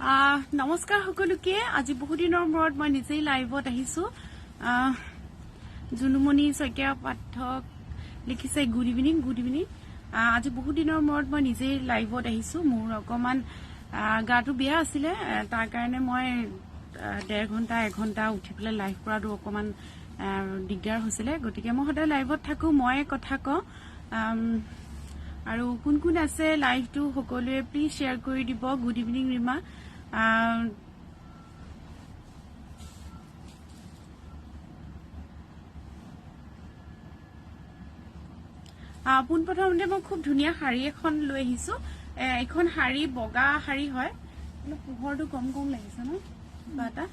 নমস্কাৰ সকলোকে আজি বহুত দিনৰ মূৰত মই নিজেই লাইভত আহিছো জুনুমণি শইকীয়া পাঠক লিখিছে গুড ইভিনিং আজি বহুত দিনৰ মূৰত মই নিজেই লাইভত আহিছো মোৰ অকমান গাটো বেয়া আছিল তাৰ কাৰণে মই 1.5 ঘণ্টা উঠি পেলাই লাইভ কৰাটো অকমান দিগদাৰ হৈছিল গতিকে মই সদায় লাইভত থাকো মই কথা ক আৰু কোন কোন আছে লাইভটো সকলোৱে প্লিজ শেয়াৰ কৰি দিব গুড ইভিনিং ৰিমা পোনপ্ৰথমতে মই খুব ধুনীয়া শাৰী এখন লৈ আহিছো এখন শাৰী বগা শাৰী হয় পোহৰটো কম লাগিছে ন বাটা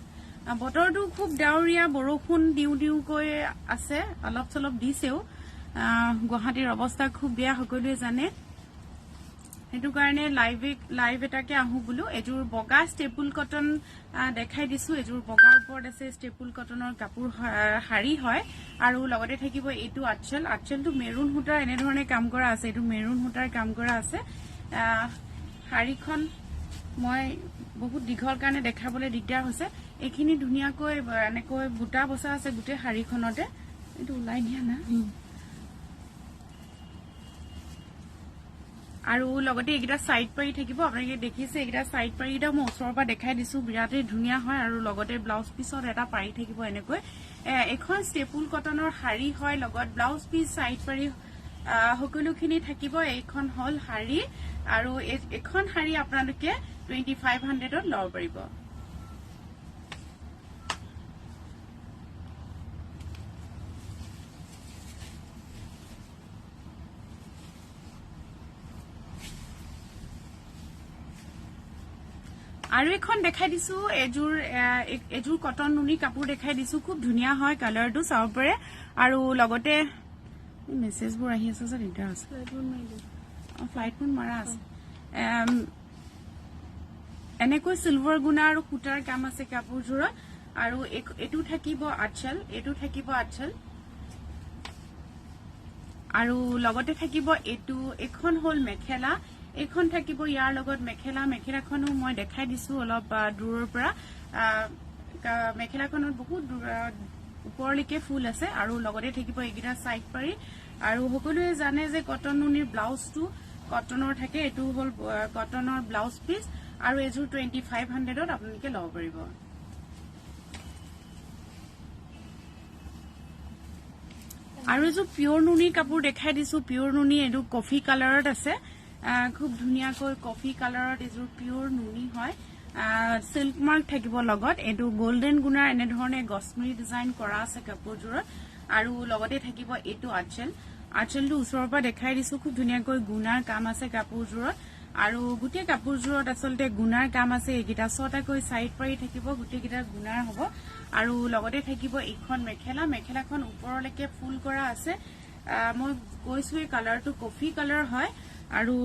বতৰটো খুব ডাৱৰীয়া বৰষুণ দিউকৈ আছে অলপ চলপ দিছেও গুৱাহাটীৰ অৱস্থা খুব বেয়া সকলোৱে জানে হেতু কাৰণে লাইভ এটাকে আহু বুলো এজুৰ বগা ষ্টেপল কটন দেখাই দিছো এজুৰ বগাৰ ওপৰত আছে ষ্টেপল কটনৰ কাপোৰ শাৰী হয় আৰু লগতে থাকিব এটো আঁচলটো মেৰুন হুটাৰ এনে ধৰণে কাম কৰা আছে এটো মেৰুন হুটাৰ কাম কৰা আছে শাৰীখন মই বহুত দীঘল কাৰণে দেখাবলৈ দিগদাৰ হৈছে এখিনি ধুনিয়াকৈ এনেকৈ বুটা বসা আছে গুটে শাৰীখনতে এটো উলাই দিয়া না আৰু লগতে একিটা সাইড পাৰি থাকিব আপোনালোকে দেখিছে একিটা সাইড পাৰিটা মই ওচৰৰ পৰা দেখাই দিছো বিৰাতে ধুনিয়া হয় আৰু লগতে ব্লাউজ পিছত এটা পাৰি থাকিব এনেকৈ এখন ষ্টেপল কটনৰ শাৰী হয় লগত ব্লাউজ পিস সাইড পাৰি সকলোখিনি থাকিব এইখন হল শাৰী আৰু এখন শাৰী আপোনালোকে 2500 ত লব পাৰিব আৰু এখন দেখাই দিছো এজুৰ কটন নুনি কাপোৰ দেখাই দিছো খুব ধুনিয়া হয় কালাৰটো চাও পৰে আৰু লগতে মেছেজ বোৰ আহি আছে সৰ ইন্টাৰ আছে ফ্লাইট মোড মাৰা আছে এনেকৈ সিলভাৰ গুনা আৰু কুটাৰ কাম আছে কাপোৰজোৰ আৰু এটু থাকিব আঁচল আৰু লগতে থাকিব এটু এখন হল মেখেলা এখন থাকিব ইয়াৰ লগত মেখেলাখনো মই দেখাই দিছো অলপ দূৰৰ পৰা মেখেলাখনত বহুত ওপৰলৈকে ফুল আছে আৰু লগতে থাকিব এগিটা সাইড পাৰি আৰু সকলোৱে জানে যে কটন নুনিৰ ব্লাউজটো কটনৰ থাকে এটো হল কটনৰ ব্লাউজ পিস আৰু এজুৰ 2500 ত আপোনালোকে লব পাৰিব আৰু এজু পিওৰ নুনি কাপোৰ দেখাই দিছো পিওৰ নুনি এটো কফি কালাৰত আছে খুব ধুনিয়াকৈ কফি কালাৰত এজুৰ পিওৰ নুনি হয় সিল্ক মাৰ্ক থাকিব লগত এটো গোল্ডেন গুনাৰ এনে ধৰণে গছমৰি ডিজাইন কৰা আছে কাপোৰজোৰত আৰু লগতে থাকিব এটো আঁচলটো ওচৰৰ পৰা দেখাই দিছো খুব ধুনিয়াকৈ গুনাৰ কাম আছে কাপোৰজোৰত আৰু গুটে কাপোৰজোৰত আসলতে গুনাৰ কাম আছে একিটা ছটাকৈ সাইড পাৰি থাকিব গুটেকিটা গুনাৰ হ'ব আৰু লগতে থাকিব এখন মেখেলাখন ওপৰলৈকে ফুল কৰা আছে মই কৈছো এই কালাৰটো কফি কালাৰ হয় আৰু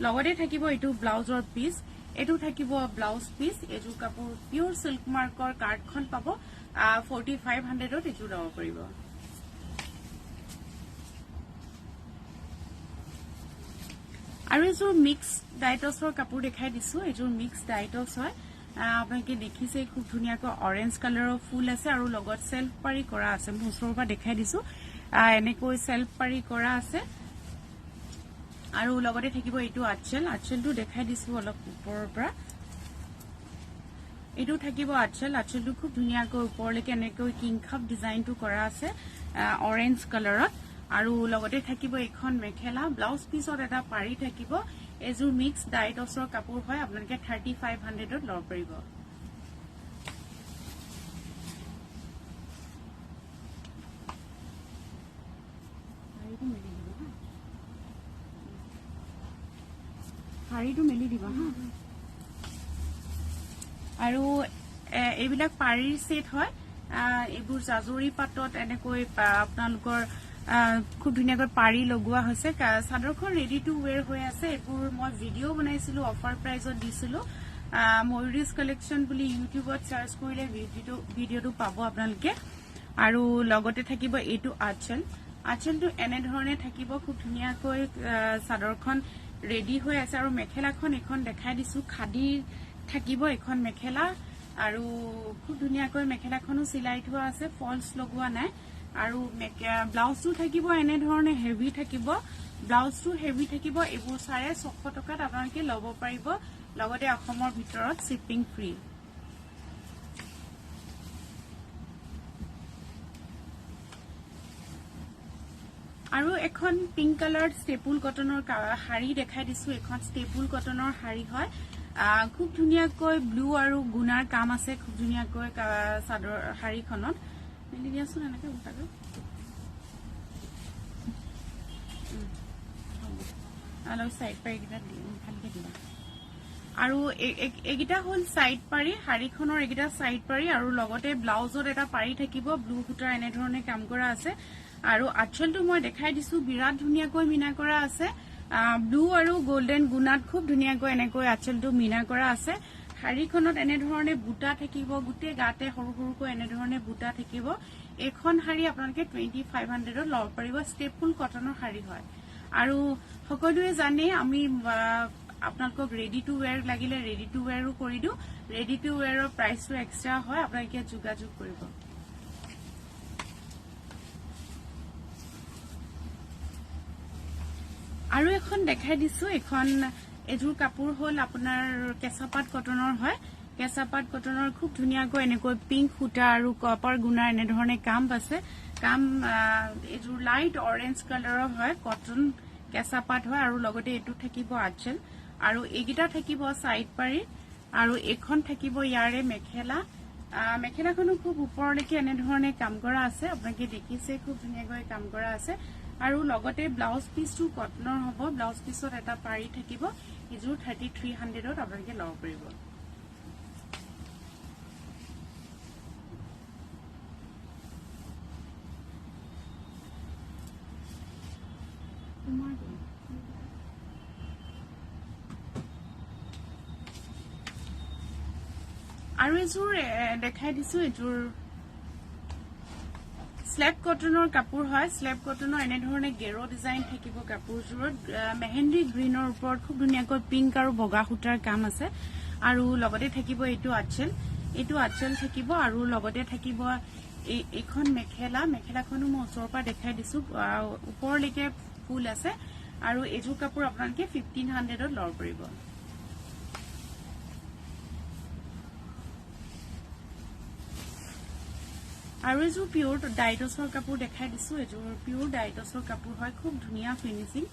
লগতে থাকিব এটো ব্লাউজৰ পিস এটো থাকিব ব্লাউজ পিস এজু কাপোৰ পিওৰ সিল্ক মাৰ্কৰ কাৰ্ডখন পাব 4500 ত এজু লব পাৰিব আৰু এজু মিক্স ডাইটছৰ কাপোৰ দেখাই দিছো এজু মিক্স ডাইটছ হয় আপোনালোকে দেখিছে খুব ধুনিয়াকৈ অৰেঞ্জ কালাৰৰ ফুল আছে আৰু লগত সেলফ পাৰি কৰা আছে মই ওচৰৰ পৰা দেখাই দিছো এনেকৈ সেলফ পাৰি কৰা আছে আৰু লগতে থাকিব এটো আঁচলটো দেখাই দিছো অলপ ওপৰৰ পৰা এটো থাকিব আঁচলটো খুব ধুনিয়াকৈ ওপৰলৈকে এনেকৈ কিং খাপ ডিজাইনটো কৰা আছে অৰেঞ্জ কালাৰত আৰু লগতে থাকিব এখন মেখেলা ব্লাউজ পিছত এটা পাৰি থাকিব এজুৰ মিক্স ডাইটছৰ কাপোৰ হয় আপোনালোকে 3500 ত লব পাৰিব শাৰীটো মেলি দিবা হা আৰু এইবিলাক পাৰীৰ সেট হয় এইবোৰ জাজৰি পাটত এনেকৈ আপোনালোকৰ খুব ধুনিয়াকৈ পাৰি লগোৱা হৈছে সাদৰখন ৰেডি টু ওয়্যাৰ হৈ আছে এইবোৰ মই ভিডিও বনাইছিলো অফাৰ প্ৰাইজত দিছিলো MAYURI'Z কালেকশন বুলি ইউটিউবত সাৰ্চ কৰিলে ভিডিওটো পাব আপোনালোকে আৰু লগতে থাকিব এটো আঁচলটো এনে ধৰণে থাকিব খুব ধুনিয়াকৈ সাদৰখন ৰেডি হৈ আছে আৰু মেখেলাখন এখন দেখাই দিছো থাকিব এখন মেখেলা আৰু খুব ধুনিয়াকৈ মেখেলাখনো সিলাই থোৱা আছে ফলস লগোৱা নাই আৰু ব্লাউজটো থাকিব এনে ধৰণে হেভি থাকিব ব্লাউজটো হেভি থাকিব এবোৰ 650 টকাত আপোনালোকে লব পাৰিব লগতে অসমৰ ভিতৰত শিপিং ফ্ৰী আৰু এখন পিংক কালাৰ ষ্টেপুল কটনৰ শাড়ী দেখাই দিছো এখন ষ্টেপুল কটনৰ শাড়ী হয় খুব ধুনিয়াকৈ ব্লু আৰু গুনাৰ কাম আছে খুব ধুনিয়াকৈ সাদৰ শাড়ীখনত মিলি দিয়াছো এনেকৈ উঠাটো আৰু সাইড পাৰি কিটা ভালকে দিবা আৰু এগিটা হল সাইড পাৰি শাড়ীখনৰ এগিটা সাইড পাৰি আৰু লগতে ব্লাউজত এটা পাৰি থাকিব ব্লু সূতাৰ এনে ধৰণে কাম কৰা আছে আৰু আঁচলটো মই দেখাই দিছো বিৰাট ধুনিয়াকৈ মিনা কৰা আছে ব্লু আৰু গোল্ডেন গুনাত খুব ধুনিয়াকৈ এনেকৈ আঁচলটো মিনা কৰা আছে শাড়ীখনত এনে ধৰণে বুটা থাকিব গুটে গাতে সৰু সৰুকৈ এনে ধৰণে বুটা থাকিব এখন শাড়ী আপোনালোকে 2500 ত লব পাৰিব ষ্টেপুল কটনৰ শাড়ী হয় আৰু সকলোৱে জানে আমি আপোনালোকক ৰেডি টু ওয়্যাৰ লাগিলে ৰেডি টু ওয়্যাৰো কৰি দিও ৰেডি টু ওয়্যাৰৰ প্ৰাইসটো এক্সট্ৰা হয় আপোনালোকে যোগাযোগ কৰিব আৰু এখন দেখাই দিছো এখন এজুৰ কাপোৰ হল আপোনাৰ কেঁচাপাত কটনৰ হয় কেঁচাপাত কটনৰ খুব ধুনিয়াকৈ এনেকৈ পিংক সূতা আৰু কপাৰ গুনাৰ এনে ধৰণে কাম আছে কাম এজুৰ লাইট অৰেঞ্জ কালাৰৰ হয় কটন কেঁচাপাত হয় আৰু লগতে এটু থাকিব আঁচল আৰু এগিটা থাকিব সাইড পাৰি আৰু এখন থাকিব ইয়াৰে মেখেলা মেখেলাখনো খুব ওপৰলৈকে এনে ধৰণে কাম কৰা আছে আপোনালোকে দেখিছে খুব ধুনিয়াকৈ কাম কৰা আছে আৰু লগতে ব্লাউজ পিসটো কটনৰ হ'ব ব্লাউজ পিছত এটা পাৰি থাকিব ইজুৰ 3300 ত আপোনালোকে লব পাৰিব আৰু এজুৰ দেখাই দিছো এজুৰ স্লেব কটনৰ কাপোৰ হয় স্লেব কটনৰ এনে ধৰণে গেৰো ডিজাইন থাকিব কাপোৰজুৰত মেহেন্দি গ্ৰীনৰ ওপৰত খুব ধুনিয়াকৈ পিংক আৰু বগা সূতাৰ কাম আছে আৰু লগতে থাকিব এটো আঁচল থাকিব আৰু লগতে থাকিব এইখন মেখেলাখনো মই ওচৰৰ পৰা দেখাই দিছো ওপৰলৈকে ফুল আছে আৰু এজুৰ কাপোৰ আপোনালোকে 1500 ত লব পাৰিব আৰু এজুৰ পিওৰ ডাইটছৰ কাপোৰ দেখাই দিছো এজুৰ পিওৰ ডাইটছৰ কাপোৰ হয় খুব ধুনিয়া ফিনিশিং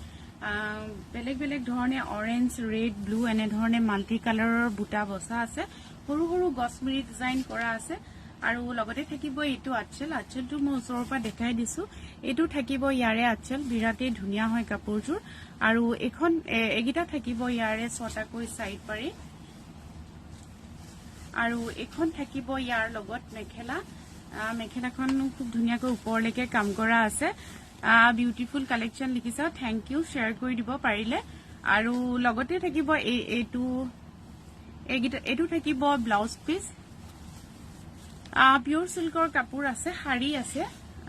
বেলেগ বেলেগ ধৰণে অৰেঞ্জ ৰেড ব্লু এনে ধৰণে মাল্টি কালাৰৰ বুটা বসা আছে সৰু সৰু গছমিৰি ডিজাইন কৰা আছে আৰু লগতে থাকিব এটো আঁচলটো মই ওচৰৰ পৰা দেখাই দিছো এটো থাকিব ইয়াৰে আঁচল বিৰাটে ধুনিয়া হয় কাপোৰজুৰ আৰু এখন এগিটা থাকিব ইয়াৰে ছটাকৈ সাইড পাৰি আৰু এখন থাকিব ইয়াৰ লগত মেখেলাখন খুব ধুনিয়াকৈ ওপৰলৈকে কাম কৰা আছে বিউটিফুল কালেকশন লিখিছা থ্যাংক ইউ শেয়াৰ কৰি দিব পাৰিলে আৰু লগতে থাকিব এটো থাকিব ব্লাউজ পিস পিওৰ সিল্কৰ কাপোৰ আছে শাড়ী আছে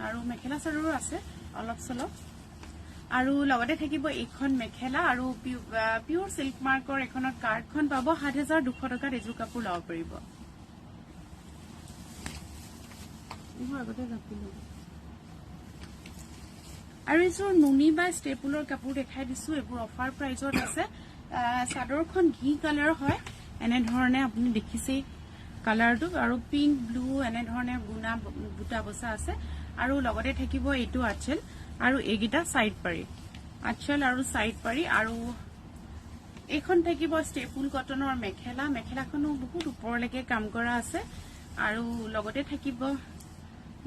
আৰু মেখেলা চাদৰো আছে অলপ চলপ আৰু লগতে থাকিব এইখন মেখেলা আৰু পিওৰ সিল্ক মাৰ্কৰ এখনত কাৰ্ডখন পাব 7200 টকাত এজু কাপোৰ লব পাৰিব আৰু এজুৰ নুনি বা ষ্টেপুলৰ কাপোৰ দেখাই দিছো এবোৰ অফাৰ প্ৰাইজত আছে চাদৰখন ঘি কালাৰ হয় এনে ধৰণে আপুনি দেখিছে কালাৰটো আৰু পিংক ব্লু এনে ধৰণে গুনা বুটা বসা আছে আৰু লগতে থাকিব এটো আঁচল আৰু এগিটা সাইড পাৰি আঁচল আৰু সাইড পাৰি আৰু এখন থাকিব ষ্টেপুল কটনৰ মেখেলাখনো বহুত ওপৰলৈকে কাম কৰা আছে আৰু লগতে থাকিব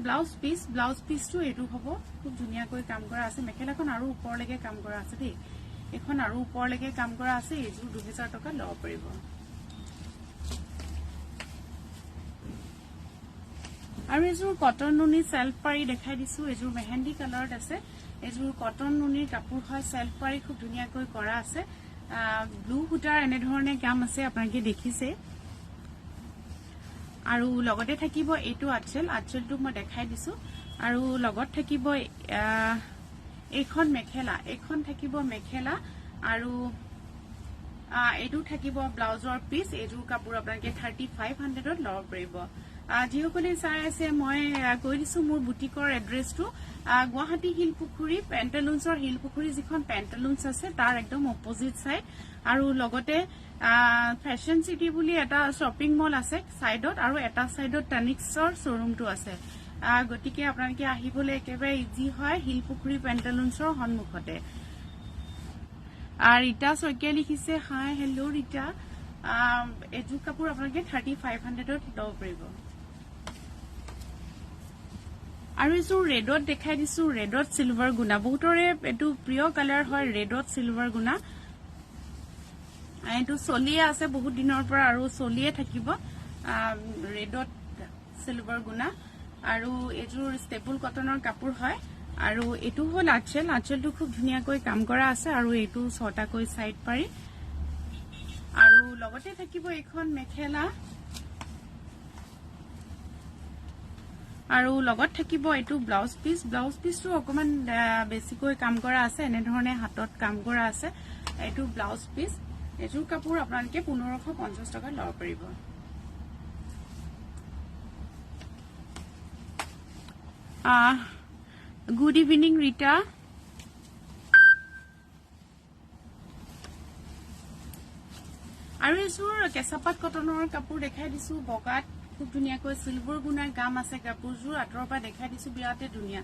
ব্লাউজ পিসটো এটো হ'ব খুব ধুনিয়াকৈ কাম কৰা আছে মেখেলাখন আৰু ওপৰলৈকে কাম কৰা আছে দেই এখন আৰু ওপৰলৈকে কাম কৰা আছে এজুৰ 2000 টকা লব পাৰিব আৰু এজুৰ কটন নুনি সেলফ পাৰি দেখাই দিছো এজুৰ মেহেন্দি কালাৰত আছে এজুৰ কটন নুনিৰ কাপোৰ হয় সেলফ পাৰি খুব ধুনিয়াকৈ কৰা আছে ব্লু সূতাৰ এনে ধৰণে কাম আছে আপোনালোকে দেখিছে আৰু লগতে থাকিব এটো আঁচলটো মই দেখাই দিছো আৰু লগত থাকিব এখন থাকিব মেখেলা আৰু এটো থাকিব ব্লাউজৰ পিস এজু কাপোৰ আপোনালোকে 3500ত লব পাৰিব যিসকলে চাই আছে মই কৈ দিছো মোৰ বুটিকৰ এড্ৰেছটো গুৱাহাটী শিলপুখুৰী পেন্টালুন্সৰ শিলপুখুৰী যিখন পেন্টালুন্স আছে তাৰ একদম অপোজিট সাইড আৰু লগতে ফ্যাশন সিটি বুলি এটা শপিং মল আছে সাইডত আৰু এটা সাইডত টনিক্সৰ শোৰুমটো আছে গটিকে আপোনালোকে আহিবলে একেবাৰে ইজি হয় শিলপুখুৰী পেন্টালুন্সৰ সন্মুখতে ৰীতা শইকীয়া লিখিছে হাই হেল্ল' ৰীতা এজু কাপোৰ আপোনালোকে 3500ত লব পাৰিব আৰু এজু ৰেডত দেখাই দিছো ৰেডত সিলভাৰ গুণা বহুতৰে এটো প্ৰিয় কালাৰ হয় ৰেডত সিলভাৰ গুণা এটো চলিয়ে আছে বহুত দিনৰ পৰা আৰু চলিয়ে থাকিব ৰেডত সিলভাৰ গুণা আৰু এজুৰ ষ্টেপল কটনৰ কাপোৰ হয় আৰু এটো হল আঁচলটো খুব ধুনিয়াকৈ কাম কৰা আছে আৰু এটো ছটাকৈ সাইড পাৰি আৰু লগতে থাকিব এখন মেখেলা আৰু লগত থাকিব এটো ব্লাউজ পিসটো অকমান বেছিকৈ কাম কৰা আছে এনে ধৰণে হাতত কাম কৰা আছে এটো ব্লাউজ পিস এজু কাপোৰ আপোনালোকে 1550 টকা লব পাৰিব গুড ইভিনিং ৰীতা আৰু এজুৰ কেঁচাপাত কটনৰ কাপোৰ দেখাই দিছো বগাত খুব ধুনিয়াকৈ সিলভাৰ গুণাৰ গাম আছে কাপোৰজুৰ আঁতৰৰ পৰা দেখাই দিছো বিৰাতে ধুনিয়া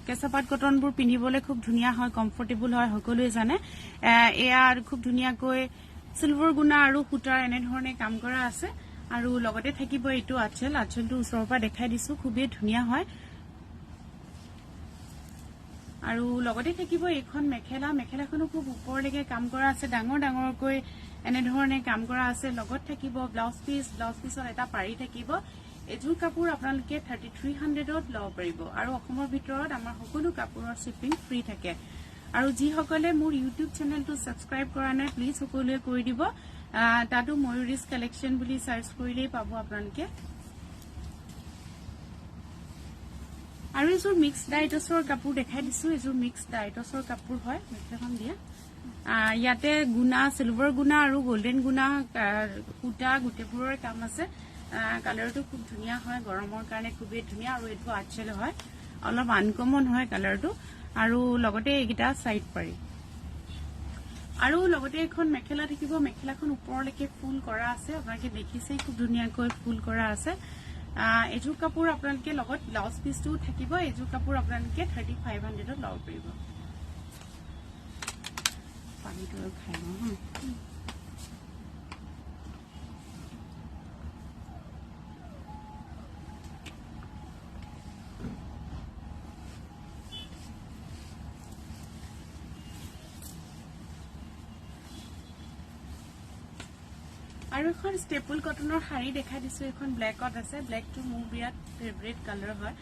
কেঁচাপাত কটনবোৰ পিন্ধিবলৈ খুব ধুনিয়া হয় কমফৰ্টেবল হয় সকলোৱে জানে এয়া খুব ধুনিয়াকৈ সিলভাৰ গুণা আৰু সূতাৰ এনে ধৰণে কাম কৰা আছে আৰু লগতে থাকিব এটো আঁচলটো ওচৰৰ পৰা দেখাই দিছো খুবেই ধুনিয়া হয় আৰু লগতে থাকিব এখন মেখেলাখনো খুব ওপৰলৈকে কাম কৰা আছে ডাঙৰকৈ এনে ধৰণে কাম কৰা আছে লগত থাকিব ব্লাউজ পিসৰ এটা পাৰি থাকিব এজু কাপোৰ আপোনালোকে 3300ত লব পাৰিব আৰু অসমৰ ভিতৰত আমাৰ সকলো কাপোৰৰ শিপিং ফ্ৰী থাকে আৰু যিসকলে মোৰ ইউটিউব চেনেলটো সাবস্ক্ৰাইব কৰা নাই প্লিজ সকলোৱে কৰি দিব তাতো ময়ুৰিজ কালেকশন বুলি সাৰ্চ কৰিলেই পাব আপোনালোকে আৰু এজুৰ মিক্স ডাইটছৰ কাপোৰ দেখাই দিছো এজুৰ মিক্স ডাইটছৰ কাপোৰ হয় মেখেলাখন দিয়া ইয়াতে গুণা সিলভাৰ গুণা আৰু গোল্ডেন গুণা সূতা গুটেবোৰৰ কাম আছে কালাৰটো খুব ধুনিয়া হয় গৰমৰ কাৰণে খুবেই ধুনিয়া আৰু এটো আঁচল হয় অলপ আনকমন হয় কালাৰটো আৰু লগতে এইগিটা সাইড পাৰি আৰু লগতে এখন মেখেলা থাকিব মেখেলাখন ওপৰলৈকে ফুল কৰা আছে আপোনালোকে দেখিছে খুব ধুনিয়াকৈ ফুল কৰা আছে এজু কাপোৰ আপোনালোকে লগত ব্লাউজ পিসটো থাকিব এজু কাপোৰ আপোনালোকে 3500ত লব পাৰিব পানীটো খাই লওঁ আৰু এখন ষ্টেপল কটনৰ শাৰী দেখাই দিছো এখন ব্ল্যাকত আছে ব্ল্যাকটো মোৰ বিৰাট ফেভাৰিট কালাৰ হয়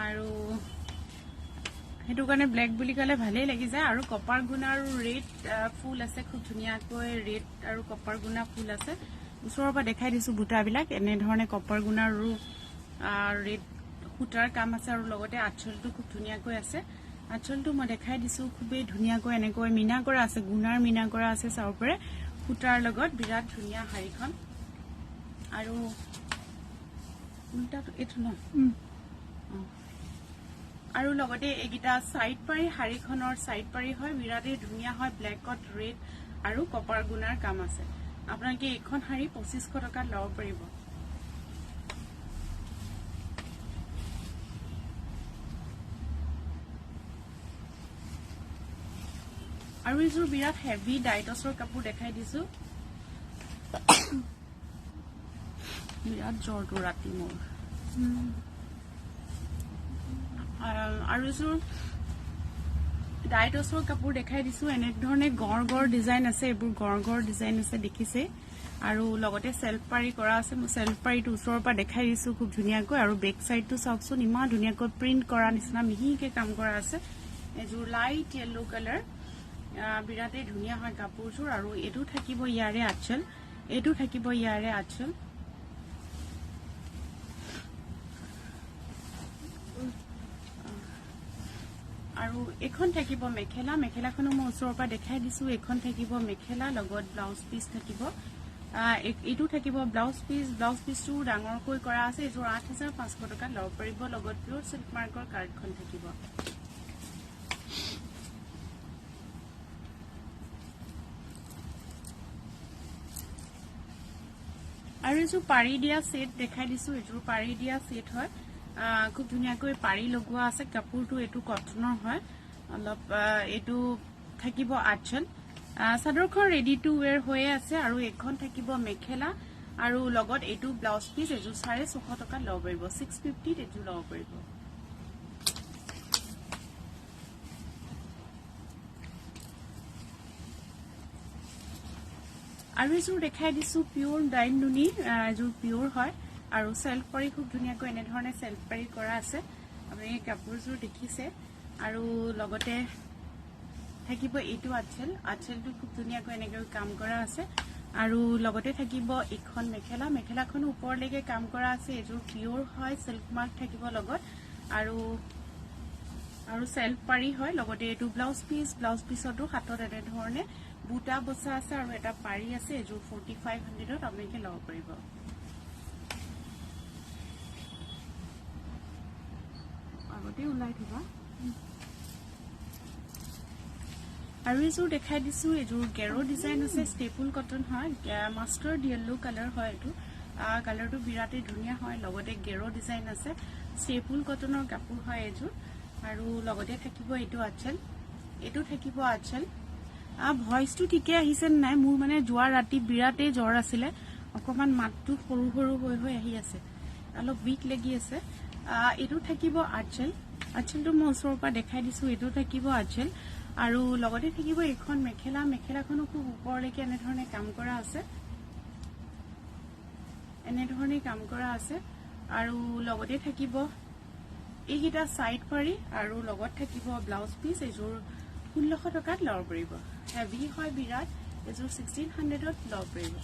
আৰু হেতু কাৰণে ব্ল্যাক বুলি কলে ভালেই লাগি যায় আৰু কপাৰ গুণা আৰু ৰেড ফুল আছে খুব ধুনিয়াকৈ ৰেড আৰু কপাৰ গুণা ফুল আছে ওচৰৰ পৰা দেখাই দিছো বুটাবিলাক এনে ধৰণে কপাৰ গুণা আৰু ৰেড সূতাৰ কাম আছে আৰু লগতে আঁচলটো খুব ধুনিয়াকৈ আছে আঁচলটো মই দেখাই দিছো খুবেই ধুনিয়াকৈ এনেকৈ মিনা কৰা আছে গুণাৰ মিনা কৰা আছে চাওপৰে সূতাৰ লগত বিৰাট ধুনিয়া শাৰীখন আৰু উল্টাটো এটো ন আৰু লগতে এগিটা সাইড পাৰি শাৰীখনৰ সাইড পাৰি হয় বিৰাটে ধুনিয়া হয় ব্ল্যাকত ৰেড আৰু কপাৰ গুণাৰ কাম আছে আপোনালোকে এখন শাৰী 2500 টকাত লব পাৰিব আৰু এজুৰ বিৰাট হেভি ডাইটছৰ কাপোৰ দেখাই দিছো বিৰাট জৰটো ৰাতি মোৰ আৰু এজুৰ ডাইটছৰ কাপোৰ দেখাই দিছো এনে ধৰণে গড় ডিজাইন আছে এবোৰ গড় ডিজাইন আছে দেখিছে আৰু লগতে সেলফ পাৰি কৰা আছে মই সেলফ পাৰিটো ওচৰৰ পৰা দেখাই দিছো খুব ধুনিয়াকৈ আৰু বেক সাইডটো চাওকচোন ইমান ধুনিয়াকৈ প্ৰিন্ট কৰা নিচিনা মিহিকে কাম কৰা আছে এজুৰ লাইট ইয়েলো কালাৰ বিৰাটে ধুনিয়া হয় কাপোৰজুৰ আৰু এটো থাকিব ইয়াৰে আঁচল এটো থাকিব ইয়াৰে আঁচল আৰু এখন থাকিব মেখেলা মেখেলাখনো মই ওচৰৰ পৰা দেখাই দিছো এখন থাকিব মেখেলা লগত ব্লাউজ পিস থাকিব এইটো থাকিব ব্লাউজ পিসটো ডাঙৰকৈ কৰা আছে এযোৰ 8500 টকা লব পাৰিব লগত পিওৰ সিল্ক মাৰ্কৰ কাৰ্ডখন থাকিব আৰু এযোৰ পাৰি দিয়া সেট দেখাই দিছো এযোৰ পাৰি দিয়া সেট হয় খুব ধুনিয়াকৈ পাৰি লগোৱা আছে কাপোৰটো এটো কটনৰ হয় অলপ এটো থাকিব আঁচল সাদৰখন ৰেডি টু ওয়্যাৰ হৈ আছে আৰু এখন থাকিব মেখেলা আৰু লগত এটো ব্লাউজ পিস এযোৰ 650 টকা লব পাৰিব 650 এযোৰ লব পাৰিব আৰু এযোৰ দেখাই দিছো পিওৰ ডাইন নুনি এযোৰ পিওৰ হয় আৰু সেলফ পাৰি খুব ধুনিয়াকৈ এনে ধৰণে সেলফ পাৰি কৰা আছে আপুনি কাপোৰযোৰ দেখিছে আৰু লগতে থাকিব এটো আঁচলটো খুব ধুনিয়াকৈ এনেকৈ কাম কৰা আছে আৰু লগতে থাকিব এখন মেখেলাখন ওপৰলৈকে কাম কৰা আছে এযোৰ পিওৰ হয় সিল্ক মাৰ্ক থাকিব লগত আৰু সেলফ পাৰি হয় লগতে এটো ব্লাউজ পিসটো হাতত এনে ধৰণে বুটা বসা আছে আৰু এটা পাৰি আছে এযোৰ 4500 ত আপোনালোকে লব পাৰিব আগতে উলাই থবা আৰু এযোৰ দেখাই দিছো এযোৰ গেৰো ডিজাইন আছে ষ্টেপল কটন হয় মাষ্টাৰ্ড ইয়েলো কালাৰ হয় এটো কালাৰটো বিৰাটে ধুনিয়া হয় লগতে গেৰো ডিজাইন আছে ষ্টেপল কটনৰ কাপোৰ হয় এযোৰ আৰু লগতে থাকিব এটো আঁচল এটো থাকিব আঁচল ভয়েসটো ঠিকে আহিছে নাই মোৰ মানে জোৱা ৰাতি বিৰাটে জ্বৰ আছিল অকমান মাতটো সৰু হৈ আহি আছে অলপ উইক লাগি আছে এটো থাকিব আঁচলটো মই ওচৰৰ পৰা দেখাই দিছো এটো থাকিব আঁচল আৰু লগতে থাকিব এখন মেখেলাখনো খুব ওপৰলৈকে এনে ধৰণে কাম কৰা আছে আৰু লগতে থাকিব এইগিটা সাইড পাৰি আৰু লগত থাকিব ব্লাউজ পিস এযোৰ 1600 টকাত লব পাৰিব হেভি হয় বিৰাট এযোৰ 1600 ত লব পাৰিব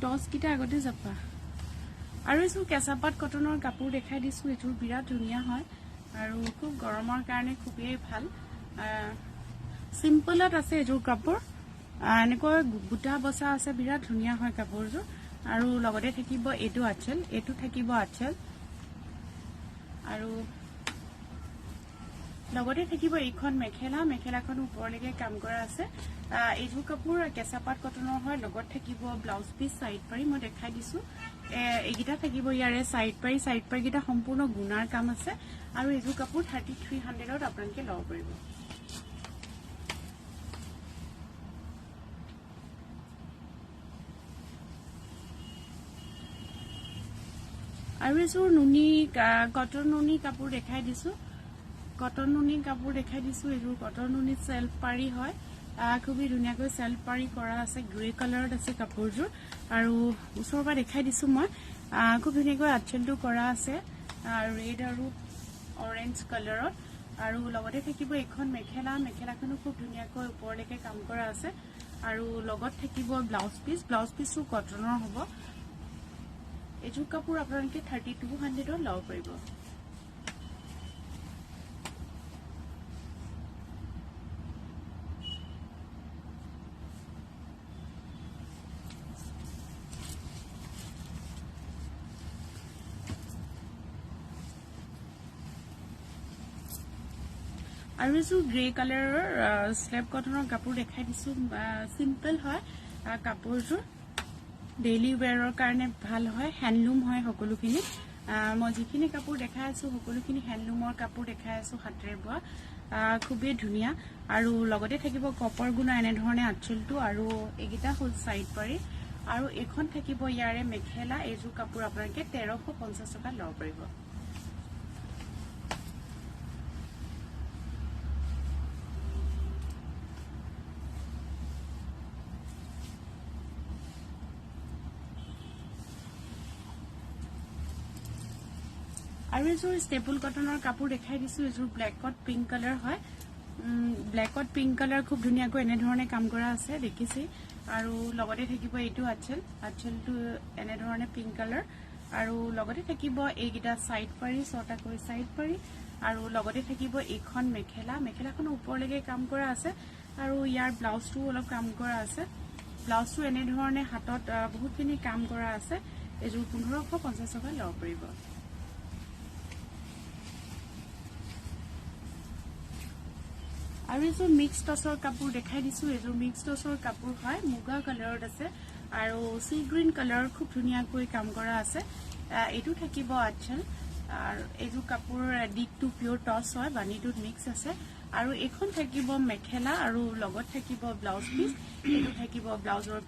টস কিটা আগতে জাপা আৰু এযোৰ কেঁচাপাত কটনৰ কাপোৰ দেখাই দিছো এযোৰ বিৰাট ধুনিয়া হয় আৰু খুব গৰমৰ কাৰণে খুবেই ভাল সিম্পলত আছে এযোৰ কাপোৰ এনেকৈ বুটা বসা আছে বিৰাট ধুনিয়া হয় কাপোৰযোৰ আৰু লগতে থাকিব এটো আঁচল এটো থাকিব আঁচল আৰু লগতে থাকিব এইখন মেখেলাখন ওপৰলৈকে কাম কৰা আছে এযোৰ কাপোৰ কেঁচাপাত কটনৰ হয় লগত থাকিব ব্লাউজ পিস সাইড পাৰি মই দেখাই দিছো এইগিটা থাকিব ইয়াৰে সাইড পাৰি গিটা সম্পূৰ্ণ গুণাৰ কাম আছে আৰু এযোৰ কাপোৰ 3300 ত আপোনালোকে লব পাৰিব আৰু এযোৰ নুনি কটন নুনি কাপোৰ দেখাই দিছো এযোৰ কটন নুনি সেলফ পাৰি হয় খুবই ধুনিয়াকৈ সেলফ পাৰি কৰা আছে গ্ৰে কালাৰত আছে কাপোৰযোৰ আৰু ওচৰৰ পৰা দেখাই দিছো মই খুব ধুনিয়াকৈ আঁচলটো কৰা আছে ৰেড আৰু অৰেঞ্জ কালাৰত আৰু লগতে থাকিব এখন মেখেলাখনো খুব ধুনিয়াকৈ ওপৰলৈকে কাম কৰা আছে আৰু লগত থাকিব ব্লাউজ পিসটো কটনৰ হ'ব এযোৰ কাপোৰ আপোনালোকে 3200 ত লব পাৰিব আৰু এযোৰ গ্ৰে কালাৰৰ স্লেব কটনৰ কাপোৰ দেখাই দিছো সিম্পল হয় কাপোৰযোৰ ডেইলি ওয়্যাৰৰ কাৰণে ভাল হয় হ্যান্ডলুম হয় সকলোখিনি মই যিখিনি কাপোৰ দেখাই আছো সকলোখিনি হ্যান্ডলুমৰ কাপোৰ দেখাই আছো হাতেৰে বোৱা খুবেই ধুনিয়া আৰু লগতে থাকিব কপাৰ গুণা এনে ধৰণে আঁচলটো আৰু এগিটা হল সাইড পাৰি আৰু এখন থাকিব ইয়াৰে মেখেলা এযোৰ কাপোৰ আপোনালোকে 1350 টকা লব পাৰিব আৰু এযোৰ ষ্টেপল কটনৰ কাপোৰ দেখাই দিছো এযোৰ ব্ল্যাকত পিংক কালাৰ হয় ব্ল্যাকত পিংক কালাৰ খুব ধুনিয়াকৈ এনে ধৰণে কাম কৰা আছে দেখিছে আৰু লগতে থাকিব এইটো আঁচলটো এনে ধৰণে পিংক কালাৰ আৰু লগতে থাকিব এইগিটা সাইড পাৰি ছটা কৈ সাইড পাৰি আৰু লগতে থাকিব এইখন মেখেলাখন ওপৰলৈকে কাম কৰা আছে আৰু ইয়াৰ ব্লাউজটো অলপ কাম কৰা আছে ব্লাউজটো এনে ধৰণে হাতত বহুতখিনি কাম কৰা আছে এযোৰ 1550 টকা লব পৰিব আৰু এযোৰ মিক্স টছৰ কাপোৰ দেখাই দিছো এযোৰ মিক্স টছৰ কাপোৰ হয় মুগা কালাৰত আছে আৰু সি গ্ৰীন কালাৰ খুব ধুনিয়াকৈ কাম কৰা আছে এটো থাকিব আঁচল আৰু এযোৰ কাপোৰ ডিকটো পিওৰ টছ হয় বানিটোত মিক্স আছে আৰু এখন থাকিব মেখেলা আৰু লগত থাকিব ব্লাউজ পিস এটো থাকিব ব্লাউজৰ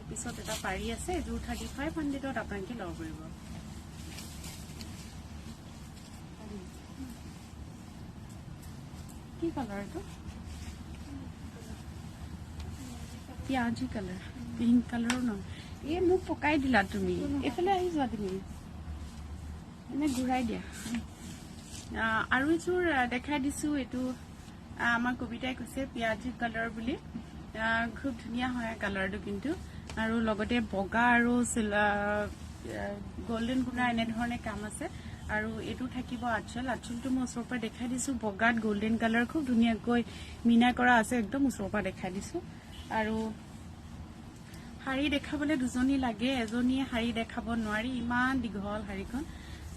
পিছত এটা পাৰি আছে এযোৰ 3500 ত আপোনালোকে লব পাৰিব কি কালাৰ এটো পিয়াজি কালাৰ পিংক কালাৰ ন এই মোক পকাই দিলা তুমি এফালে আহি যোৱা তুমি এনে ঘুৰাই দিয়া আৰু এযোৰ দেখাই দিছো এটো আমাৰ কবিতাই কৈছে পিয়াজি কালাৰ বুলি খুব ধুনিয়া হয় কালাৰটো কিন্তু আৰু লগতে বগা আৰু গোল্ডেন গুণা এনে ধৰণে কাম আছে আৰু এটো থাকিব আঁচলটো মই ওচৰৰ পৰা দেখাই দিছো বগাত গোল্ডেন কালাৰ খুব ধুনিয়াকৈ মিনা কৰা আছে একদম ওচৰৰ পৰা দেখাই দিছো আৰু শাৰী দেখাবলে দুজনী লাগে এজনীয়ে শাৰী দেখাব নোৱাৰি ইমান দীঘল শাৰীখন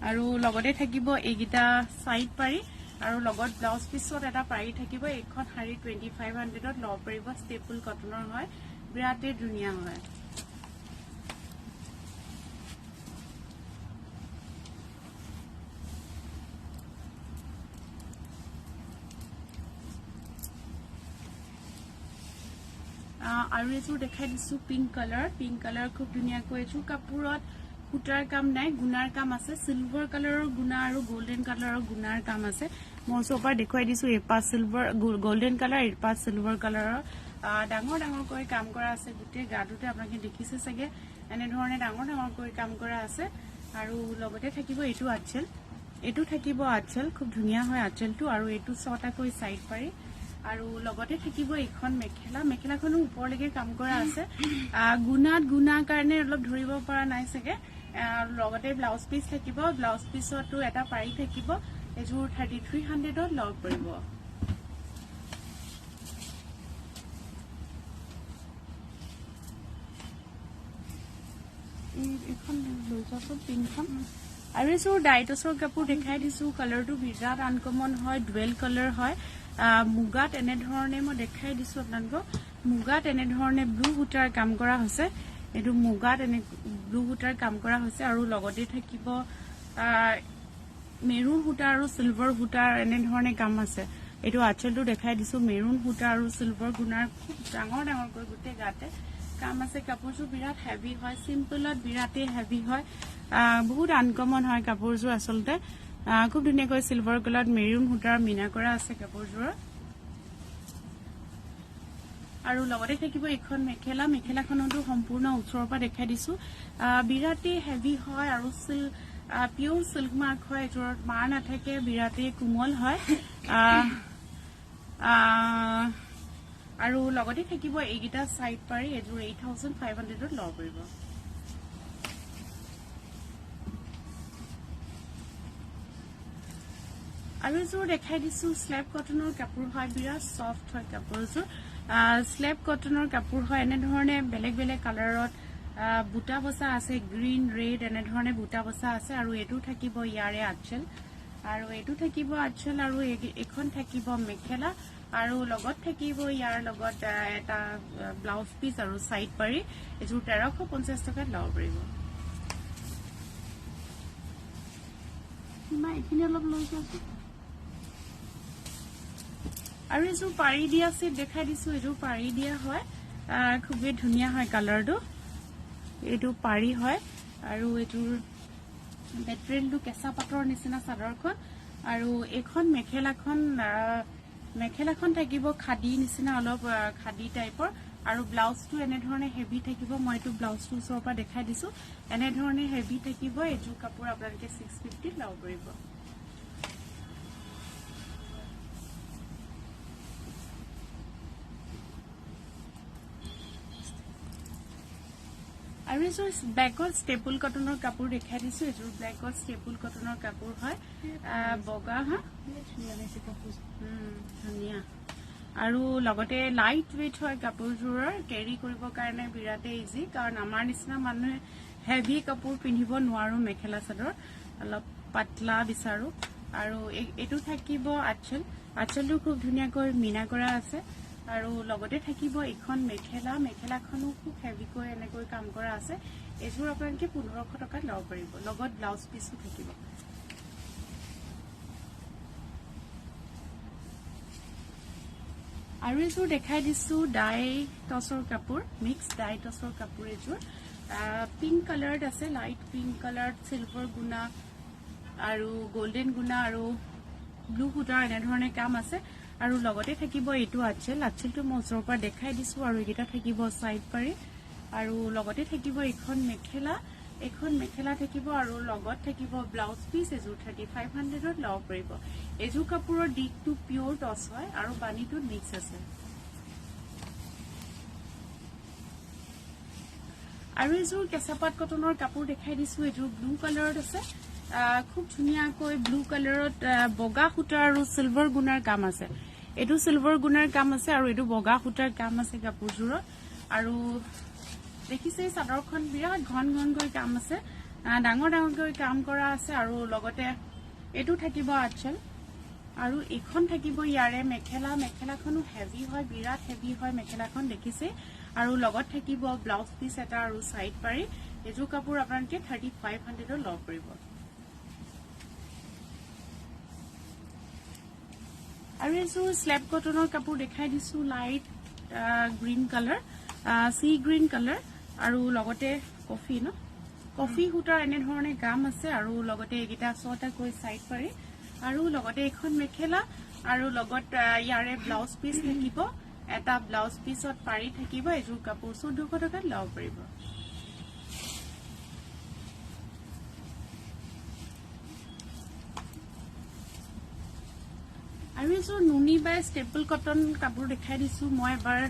আৰু লগতে থাকিব এইগিটা সাইড পাৰি আৰু লগত ব্লাউজ পিছত এটা পাৰি থাকিব এইখন শাৰী 2500 ত লব পাৰিব ষ্টেপল কটনৰ হয় বিৰাটে ধুনিয়া হয় আৰু এযোৰ দেখাই দিছো পিংক কালাৰ খুব ধুনিয়াকৈ এযোৰ কাপোৰত কুটাৰ কাম নাই গুণাৰ কাম আছে সিলভাৰ কালাৰৰ গুণা আৰু গোল্ডেন কালাৰৰ গুণাৰ কাম আছে মই ওপৰ দেখুৱাই দিছো এপা সিলভাৰ গোল্ডেন কালাৰ এপা সিলভাৰ কালাৰৰ ডাঙৰ কাম কৰা আছে গুটে গাডুতে আপোনালোকে দেখিছে চাগে এনে ধৰণে ডাঙৰ কাম কৰা আছে আৰু লগতে থাকিব এটো আঁচল এটো থাকিব আঁচল খুব ধুনিয়া হয় আঁচলটো আৰু এটো ছটাকৈ সাইড পাৰি আৰু লগতে থাকিব এখন মেখেলাখনো ওপৰলৈকে কাম কৰা আছে গুণাৰ কাৰণে অলপ ধৰিব পৰা নাই চাগে লগতে ব্লাউজ পিস থাকিব ব্লাউজ পিছতো এটা পাৰি থাকিব এযোৰ 3300 ত লব পৰিব এখন লৈ যাওক পিনখন আৰু এযোৰ ডাইটছৰ কাপোৰ দেখাই দিছো কালাৰটো বিৰাট আনকমন হয় ডুৱেল কালাৰ হয় মুগাত এনে ধৰণে মই দেখাই দিছো আপোনালোকক মুগাত এনে ধৰণে ব্লু বুটাৰ কাম কৰা হৈছে এটো মুগাত এনে ব্লু বুটাৰ কাম কৰা হৈছে আৰু লগতে থাকিব মেৰুন বুটাৰ আৰু সিলভাৰ বুটাৰ এনে ধৰণে কাম আছে এটো আঁচলটো দেখাই দিছো মেৰুন বুটাৰ আৰু সিলভাৰ গুণাৰ খুব ডাঙৰকৈ গুটে গাতে কাম আছে কাপোৰযোৰ বিৰাট হেভি হয় সিম্পলত বিৰাটে হেভি হয় বহুত আনকমন হয় কাপোৰযোৰ আচলতে খুব ধুনিয়াকৈ সিলভাৰ কালাৰত মেৰুন বুটাৰ মিনা কৰা আছে কাপোৰযোৰ আৰু লগতে থাকিব এখন মেখেলাখনটো সম্পূৰ্ণ ওচৰৰ পৰা দেখাই দিছো বিৰাটে হেভি হয় আৰু পিওৰ সিল্ক মাৰ্ক হয় এযোৰত মাৰ নাথাকে বিৰাটে কোমল হয় আৰু লগতে থাকিব এইগিটা সাইড পাৰি এযোৰ 8500 ত লব পাৰিব আৰু এযোৰ দেখাই দিছো স্ল্যাব কটনৰ কাপোৰ হয় বিৰাট সফট হয় কাপোৰযোৰ স্ল্যাব কটনৰ কাপোৰ হয় এনে ধৰণে বেলেগ কালাৰত বুটা বসা আছে গ্ৰীন ৰেড এনে ধৰণে বুটা বসা আছে আৰু এটো থাকিব ইয়াৰে আঁচল আৰু এটো থাকিব আঁচল আৰু এখন থাকিব মেখেলা আৰু লগত থাকিব ইয়াৰ লগত এটা ব্লাউজ পিস আৰু সাইড পাৰি এযোৰ 1350 টকা লব পাৰিব ইমা এখিনি অলপ লৈ যাওক আৰু এযোৰ পাৰি দিয়া আছে দেখাই দিছো এযোৰ পাৰি দিয়া হয় খুবই ধুনিয়া হয় কালাৰটো এটো পাৰি হয় আৰু এটোৰ মেটেৰিয়েলটো কেঁচা পাটৰ নিচিনা চাদৰখন আৰু এখন মেখেলাখন থাকিব খাদি নিচিনা অলপ খাদি টাইপৰ আৰু ব্লাউজটো এনে ধৰণে হেভি থাকিব মই এটো ব্লাউজটো ওচৰৰ পৰা দেখাই দিছো এনে ধৰণে হেভি থাকিব এযোৰ কাপোৰ আপোনালোকে 650 লব পাৰিব আৰু এযোৰ ব্লেকৰ ষ্টেপল কটনৰ কাপোৰ দেখাই দিছো এযোৰ ব্লেকৰ ষ্টেপল কটনৰ কাপোৰ হয় বগা হা ধুনীয়া আৰু লগতে লাইট ওয়েট হয় কাপোৰযোৰৰ কেৰি কৰিবৰ কাৰণে বিৰাটে ইজি কাৰণ আমাৰ নিচিনা মানুহে হেভি কাপোৰ পিন্ধিব নোৱাৰো মেখেলা চাদৰ অলপ পাতলা বিচাৰো আৰু এটো থাকিব আঁচলটো খুব ধুনীয়াকৈ মিনা কৰা আছে আৰু লগতে থাকিব এখন মেখেলাখনো খুব হেভিকৈ এনেকৈ কাম কৰা আছে এযোৰ আপোনালোকে 1500 টকাত লব পাৰিব লগত ব্লাউজ পিসও থাকিব আৰু এযোৰ দেখাই দিছো ডাই টছৰ কাপোৰ মিক্স ডাই টছৰ কাপোৰ এযোৰ পিংক কালাৰত আছে লাইট পিংক কালাৰত সিলভাৰ গুনা আৰু গোল্ডেন গুনা আৰু ব্লু সূতাৰ এনে ধৰণে কাম আছে আৰু লগতে থাকিব এটো আঁচলটো মই ওচৰৰ পৰা দেখাই দিছো আৰু এটা থাকিব সাইড পাৰি আৰু লগতে থাকিব এখন মেখেলা থাকিব আৰু লগত থাকিব ব্লাউজ পিস এযোৰ 3500ত লব পাৰিব এযোৰ কাপোৰৰ দিকটো পিওৰ টছ হয় আৰু বানিটো মিক্স আছে আৰু এযোৰ কেঁচাপাত কটনৰ কাপোৰ দেখাই দিছো এযোৰ ব্লু কালাৰত আছে খুব ধুনীয়াকৈ ব্লু কালাৰত বগা সূতা আৰু সিলভাৰ গুণাৰ কাম আছে এটো সিলভাৰ গুণাৰ কাম আছে আৰু এটো বগা সূতাৰ কাম আছে কাপোৰযোৰত আৰু দেখিছে চাদৰখন বিৰাট ঘনকৈ কাম আছে ডাঙৰকৈ কাম কৰা আছে আৰু লগতে এটো থাকিব আঁচল আৰু এখন থাকিব ইয়াৰে মেখেলাখনো হেভি হয় বিৰাট হেভি হয় মেখেলাখন দেখিছে আৰু লগত থাকিব ব্লাউজ পিস এটা আৰু সাইড পাৰি এযোৰ কাপোৰ আপোনালোকে 3500ত লব পাৰিব আৰু এযোৰ স্ল্যাব কটনৰ কাপোৰ দেখাই দিছো লাইট গ্ৰীন কালাৰ সি গ্ৰীন কালাৰ আৰু লগতে কফি সূতাৰ এনে ধৰণে কাম আছে আৰু লগতে এগিটা ছটাকৈ সাইড পাৰি আৰু লগতে এখন মেখেলা আৰু লগত ইয়াৰে ব্লাউজ পিস থাকিব এটা ব্লাউজ পিসত পাৰি থাকিব এযোৰ কাপোৰ 1400 টকাত লব পাৰিব আৰু এযোৰ নুনি বা ষ্টেপল কটন কাপোৰ দেখাই দিছো মই এবাৰ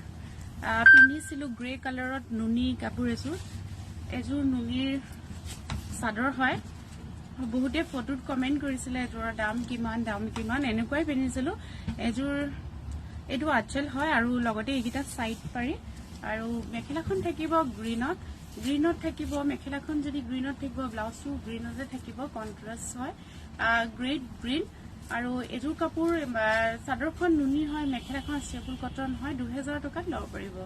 পিন্ধিছিলো গ্ৰে কালাৰত নুনি কাপোৰ এযোৰ নুনিৰ চাদৰ হয় বহুতে ফটোত কমেন্ট কৰিছিলে এযোৰৰ দাম কিমান এনেকৈ পিন্ধিছিলো এযোৰ এটো আঁচল হয় আৰু লগতে এগিটা সাইড পাৰি আৰু মেখেলাখন থাকিব গ্ৰীনত থাকিব মেখেলাখন যদি গ্ৰীনত থাকিব ব্লাউজটো গ্ৰীনতে থাকিব কন্ট্ৰাস্ট হয় গ্ৰীন আৰু এযোৰ কাপোৰ চাদৰখন নুনি হয় মেখেলাখন ষ্টেপল কটন হয় 2000 টকাত লব পাৰিব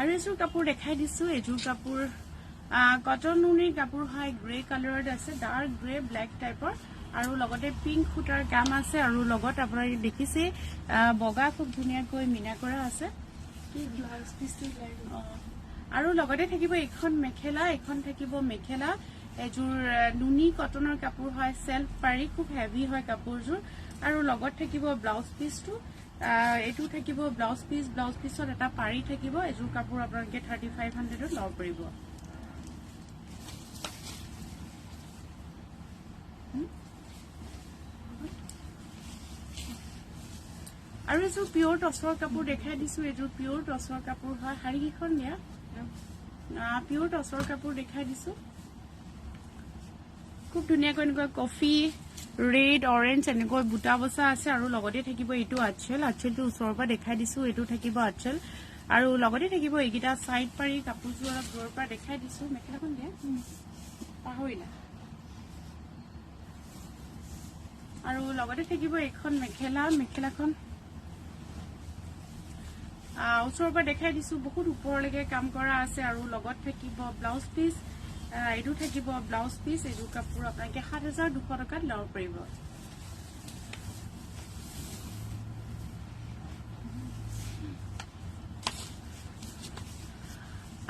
আৰু এযোৰ কাপোৰ দেখাই দিছো এযোৰ কাপোৰ কটন নুনিৰ কাপোৰ হয় গ্ৰে কালাৰত আছে ডাৰ্ক গ্ৰে ব্ল্যাক টাইপৰ আৰু লগতে পিংক সূতাৰ কাম আছে আৰু লগত আপোনালোকে দেখিছে বগা খুব ধুনীয়াকৈ মিনা কৰা আছে আৰু লগতে থাকিব এখন মেখেলা এযোৰ নুনি কটনৰ কাপোৰ হয় সেলফ পাৰি খুব হেভি হয় কাপোৰযোৰ আৰু লগত থাকিব ব্লাউজ পিসটো এটো থাকিব ব্লাউজ পিসত এটা পাৰি থাকিব এযোৰ কাপোৰ আপোনালোকে 3500ত লব পাৰিব আৰু এযোৰ পিওৰ টছৰ কাপোৰ দেখাই দিছো এযোৰ পিওৰ টছৰ কাপোৰ হয় শাৰীখন দিয়া পিওৰ টছৰ কাপোৰ দেখাই দিছো খুব ধুনীয়াকৈ এনেকৈ কফি ৰেড অৰেঞ্জ এনেকৈ বুটা বসা আছে আৰু লগতে থাকিব এটো আঁচলটো ওচৰৰ পৰা দেখাই দিছো এটো থাকিব আঁচল আৰু লগতে থাকিব এগিটা সাইড পাৰি কাপোৰযোৰ অলপ দূৰৰ পৰা দেখাই দিছো মেখেলাখন দিয়া পাহৰিলা আৰু লগতে থাকিব এখন মেখেলাখন ওচৰৰ পৰা দেখাই দিছো বহুত ওপৰলৈকে কাম কৰা আছে আৰু লগত থাকিব ব্লাউজ পিস এটো থাকিব ব্লাউজ পিস এযোৰ কাপোৰ আপোনালোকে 7200 টকাত লব পাৰিব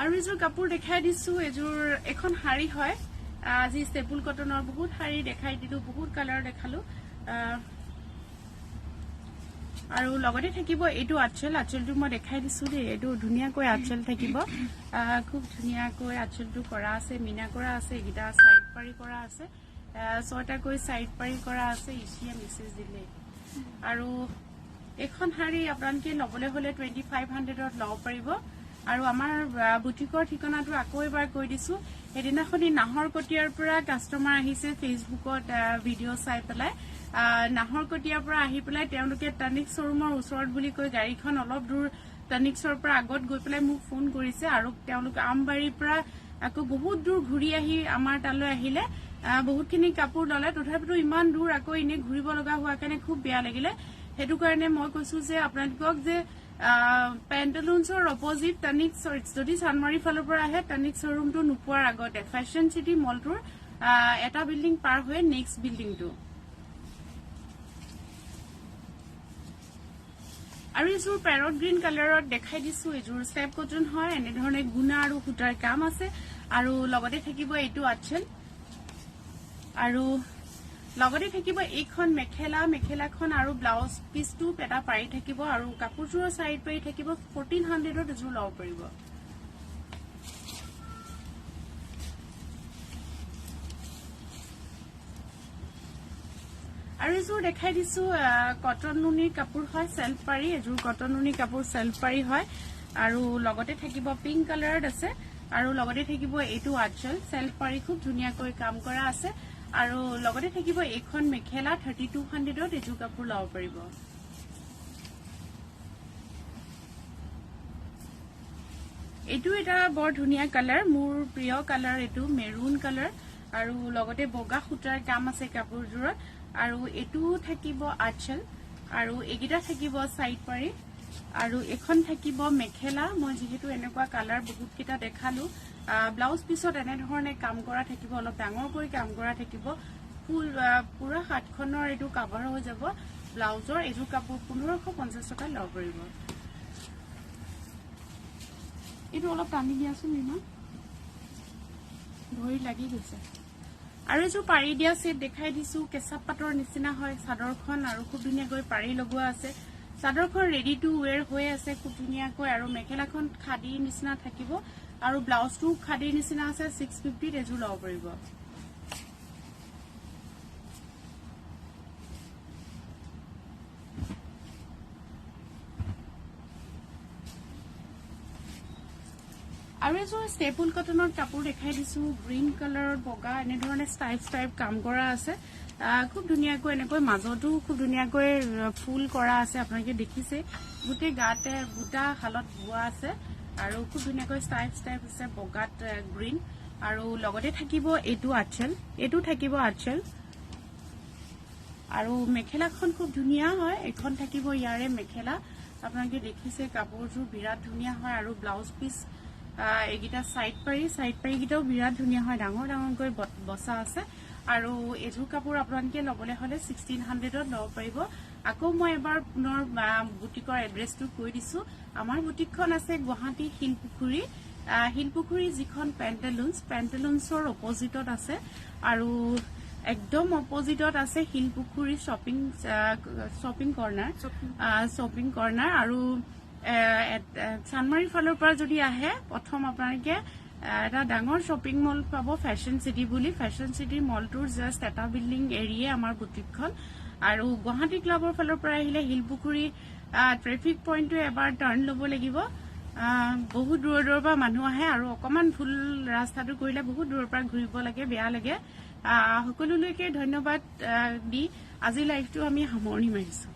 আৰু এযোৰ কাপোৰ দেখাই দিছো এযোৰ এখন শাৰী হয় আজি ষ্টেপল কটনৰ বহুত শাৰী দেখাই দিলো বহুত কালাৰ দেখালো আৰু লগতে থাকিব এইটো আঁচল আঁচলটো মই দেখাই দিছো দেই এইটো ধুনীয়াকৈ আঁচল থাকিব খুব ধুনীয়াকৈ আঁচলটো কৰা আছে মিনা কৰা আছে এগিটা সাইড পাৰি কৰা আছে ছটাকৈ সাইড পাৰি কৰা আছে ইচিয়া মেছেজ দিলে আৰু এখন শাড়ী আপোনালোকে লবলৈ হলে 2500ত লব পাৰিব আৰু আমাৰ বুটিকৰ ঠিকনাটো আকৌ এবাৰ কৈ দিছো এদিনাখনি নাহৰকটীয়াৰ পৰা কাস্টমাৰ আহিছে ফেসবুকত ভিডিও চাই পেলাই নাহৰকটীয়াৰ পৰা আহি পেলাই তেওঁলোকে টনিক শ্বৰুমৰ ওচৰত বুলি কৈ গাড়ীখন অলপ দূৰ টনিকছৰ পৰা আগত গৈ পেলাই মোক ফোন কৰিছে আৰু তেওঁলোক আমবাৰীৰ পৰা আকৌ বহুত দূৰ ঘূৰি আহি আমাৰ তালৈ আহিলে বহুতখিনি কাপোৰ ললে তথাপিতো ইমান দূৰ আকৌ ইনে ঘূৰিব লগা হোৱা কাৰণে খুব বেয়া লাগিলে হেতু কাৰণে মই কৈছো যে আপোনালোকক যে পেন্টালুন্সৰ অপোজিট টনিক যদি চানমাৰী ফালৰ পৰা আহে টনিক শ্বৰুমটো নোপোৱাৰ আগতে ফেশ্বন সিটি মলটোৰ এটা বিল্ডিং পাৰ হৈ নেক্সট বিল্ডিংটো আৰু এইযোৰ প্যাৰট গ্ৰীণ কালাৰত দেখাই দিছো এইযোৰ স্টেপ কটন হয় এনে ধৰণে গুণা আৰু সূতাৰ কাম আছে আৰু লগতে থাকিব এইটো আঁচল আৰু লগতে থাকিব এইখন মেখেলাখন আৰু ব্লাউজ পিসটো পেটা পাৰি থাকিব আৰু কাপোৰযোৰৰ সাইড পাৰি থাকিব 1400ত এযোৰ লব পাৰিব আৰু এযোৰ দেখাই দিছো কটন নুনিৰ কাপোৰ হয় সেলফ পাৰি এযোৰ কটন নুনি কাপোৰ সেলফ পাৰি হয় আৰু লগতে থাকিব পিংক কালাৰত আছে আৰু লগতে থাকিব এইটো আঁচল সেলফ পাৰি খুব ধুনীয়াকৈ কাম কৰা আছে আৰু লগতে থাকিব এইখন মেখেলা 3200ত এযোৰ কাপোৰ লব পাৰিব এইটো এটা বৰ ধুনীয়া কালাৰ মোৰ প্ৰিয় কালাৰ এইটো মেৰুন কালাৰ আৰু লগতে বগা সূতাৰ কাম আছে কাপোৰযোৰত আৰু এটো থাকিব আঁচল আৰু এগিটা থাকিব সাইড পাৰি আৰু এখন থাকিব মেখেলা মই যেহেতু এনেকুৱা কালাৰ বহুত কিটা দেখালো ব্লাউজ পিছত এনে ধৰণে কাম কৰা থাকিব অলপ ডাঙৰকৈ কাম কৰা থাকিব ফুল পুৰা হাতখনৰ এটো কভাৰ হৈ যাব ব্লাউজৰ এযোৰ কাপোৰ 1550 টকা লব পাৰিব এটো অলপ টানি দিয়াছো নিমা ধৰি লাগি গৈছে আৰু এযোৰ পাৰি দিয়া সেট দেখাই দিছো কেঁচা পাটৰ নিচিনা হয় চাদৰখন আৰু খুব ধুনীয়াকৈ পাৰি লগোৱা আছে চাদৰখন ৰেডি টু ওয়্যাৰ হৈ আছে খুব ধুনীয়াকৈ আৰু মেখেলাখন খাদি নিচিনা থাকিব আৰু ব্লাউজটো খাদি নিচিনা আছে 650 এযোৰ লব পাৰিব আৰু এযোৰ ষ্টেপল কটনৰ কাপোৰ দেখাই দিছো গ্ৰীণ কালাৰৰ বগা এনে ধৰণে ষ্টাইপ কাম কৰা আছে খুব ধুনীয়াকৈ এনেকৈ মাজতো খুব ধুনীয়াকৈ ফুল কৰা আছে আপোনালোকে দেখিছে গুটে গাতে বুটা হালত বোৱা আছে আৰু খুব ধুনীয়াকৈ ষ্টাইপ আছে বগাত গ্ৰীণ আৰু লগতে থাকিব এইটো আঁচল এইটো থাকিব আঁচল আৰু মেখেলাখন খুব ধুনীয়া হয় এখন থাকিব ইয়াৰে মেখেলা আপোনালোকে দেখিছে কাপোৰযোৰ বিৰাট ধুনীয়া হয় আৰু ব্লাউজ পিস এগিটা সাইড পাৰি গিটাও বিৰাট ধুনীয়া হয় ডাঙৰকৈ বসা আছে আৰু এযোৰ কাপোৰ আপোনালোকে লবলে হলে 1600ত লব পাৰিব আকৌ মই এবাৰ পুনৰ বুটিকৰ এড্ৰেছটো কৈ দিছো আমাৰ বুটিকখন আছে গুৱাহাটী শিলপুখুৰী যিখন পেন্টালুন্সৰ অপোজিটত আছে আৰু একদম অপোজিটত আছে শিলপুখুৰী শ্বপিং কৰ্নাৰ আৰু চানমাৰী ফালৰ পৰা যদি আহে প্ৰথম আপোনালোকে এটা ডাঙৰ শ্বপিং মল পাব ফেশ্বন সিটি বুলি ফেশ্বন সিটি মলটোৰ জাস্ট এটা বিল্ডিং এৰিয়ে আমাৰ বুটিকখন আৰু গুৱাহাটী ক্লাবৰ ফালৰ পৰা আহিলে শিলপুখুৰী ট্ৰেফিক পইণ্টটো এবাৰ টাৰ্ণ ল'ব লাগিব বহুত দূৰৰ পৰা মানুহ আহে আৰু অকমান ভুল ৰাস্তাটো কৰিলে বহুত দূৰৰ পৰা ঘূৰিব লাগে বেয়া লাগে সকলোলৈকে ধন্যবাদ দি আজি লাইভটো আমি সামৰণি মাৰিছো